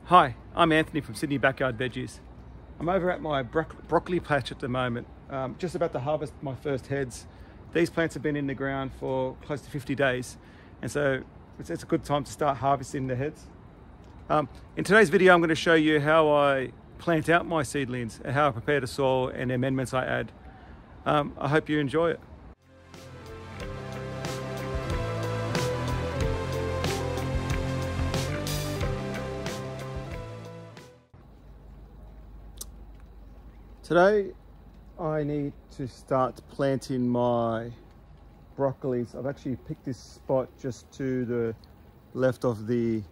Hi, I'm Anthony from Sydney Backyard Veggies. I'm over at my broccoli patch at the moment, just about to harvest my first heads. These plants have been in the ground for close to 50 days, and so it's a good time to start harvesting the heads. In today's video, I'm going to show you how I plant out my seedlings and how I prepare the soil and the amendments I add. I hope you enjoy it. Today I need to start planting my broccolis. I've actually picked this spot just to the left of the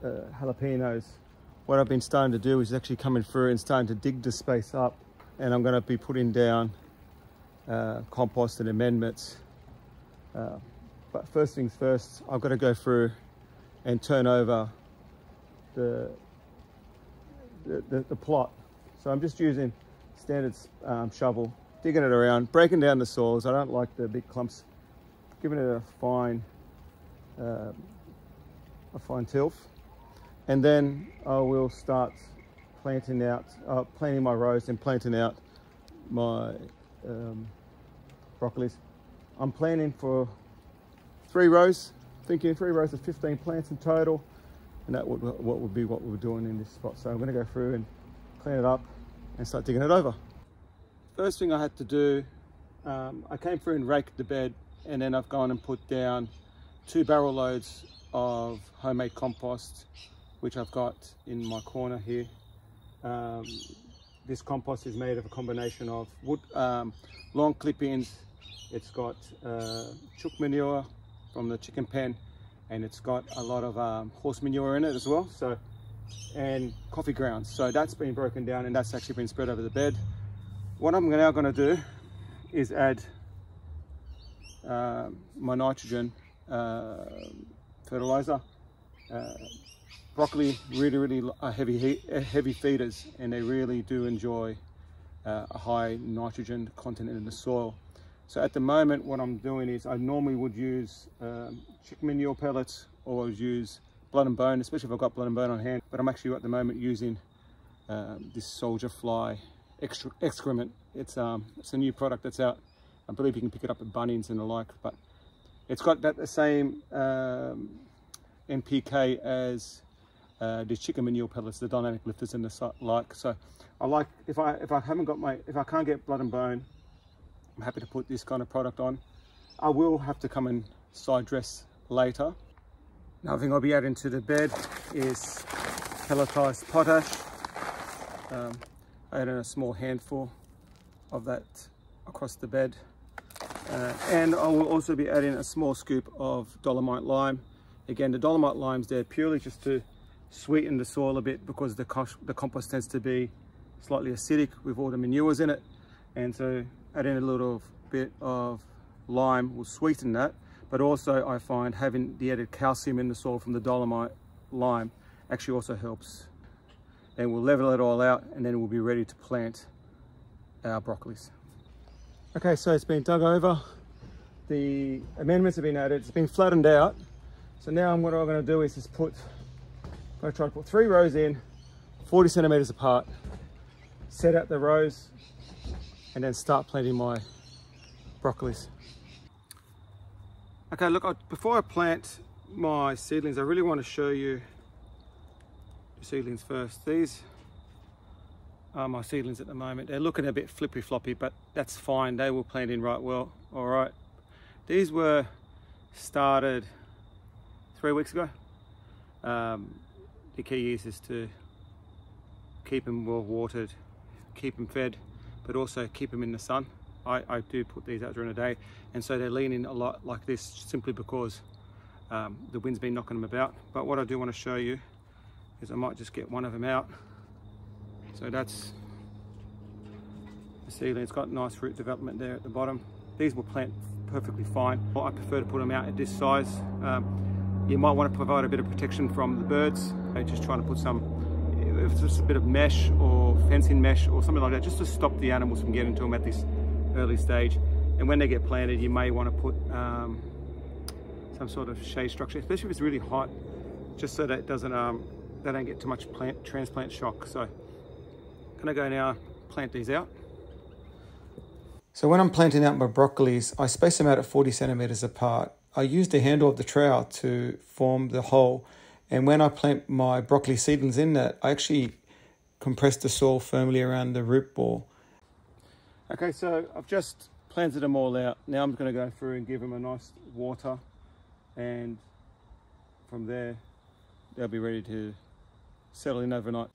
jalapenos. What I've been starting to do is actually coming through and starting to dig the space up, and I'm going to be putting down compost and amendments. But first things first, I've got to go through and turn over the plot. So I'm just using standard shovel, digging it around, breaking down the soils. I don't like the big clumps, giving it a fine tilth. And then I will start planting my rows and planting out my broccolis. I'm planning for 3 rows, thinking 3 rows of 15 plants in total. And that would be what we're doing in this spot. So I'm going to go through and clean it up and start digging it over. First thing I had to do, I came through and raked the bed, and then I've gone and put down 2 barrel loads of homemade compost, which I've got in my corner here. This compost is made of a combination of wood, lawn clippings. It's got chook manure from the chicken pen, and it's got a lot of horse manure in it as well. And coffee grounds. So that's been broken down and that's actually been spread over the bed. What I'm now going to do is add my nitrogen fertilizer. Broccoli really are heavy feeders, and they really do enjoy a high nitrogen content in the soil. So at the moment, what I'm doing is I normally would use chicken manure pellets, or I would use blood and bone, especially if I've got blood and bone on hand. But I'm actually at the moment using this soldier fly excrement. It's a new product that's out. I believe you can pick it up at Bunnings and the like, but it's got the same NPK as the chicken manure pellets, the dynamic lifters and the like. So I like, if I can't get blood and bone, I'm happy to put this kind of product on. I will have to come and side dress later. Another thing I'll be adding to the bed is pelletized potash. I added a small handful of that across the bed. And I will also be adding a small scoop of dolomite lime. Again, the dolomite lime's there purely just to sweeten the soil a bit, because the compost tends to be slightly acidic with all the manures in it. And so adding a little bit of lime will sweeten that. But also I find having the added calcium in the soil from the dolomite lime actually also helps. And we'll level it all out, and then we'll be ready to plant our broccolis. Okay, so it's been dug over. The amendments have been added. It's been flattened out. So now what I'm going to do is just I'm going to try to put 3 rows in, 40 centimeters apart, set out the rows, and then start planting my broccolis. Okay, look, before I plant my seedlings, I really want to show you the seedlings first. These are my seedlings at the moment. They're looking a bit flippy floppy, but that's fine. They will plant in right well. All right. These were started 3 weeks ago. The key is to keep them well watered, keep them fed, but also keep them in the sun. I do put these out during the day, and so they're leaning a lot like this simply because the wind's been knocking them about. But what I do want to show you is I might just get one of them out. So that's the seedling. It's got nice root development there at the bottom. These will plant perfectly fine. I prefer to put them out at this size. You might want to provide a bit of protection from the birds. Just trying to put if it's just a bit of mesh or fencing mesh or something like that, just to stop the animals from getting to them at this early stage. And when they get planted, you may want to put some sort of shade structure, especially if it's really hot, just so that it doesn't they don't get too much transplant shock. So I'm gonna go now plant these out. So when I'm planting out my broccolis, I space them out at 40 centimeters apart. I use the handle of the trowel to form the hole, and when I plant my broccoli seedlings in that, I actually compress the soil firmly around the root ball. Okay, so I've just planted them all out. Now I'm going to go through and give them a nice water, and from there they'll be ready to settle in overnight.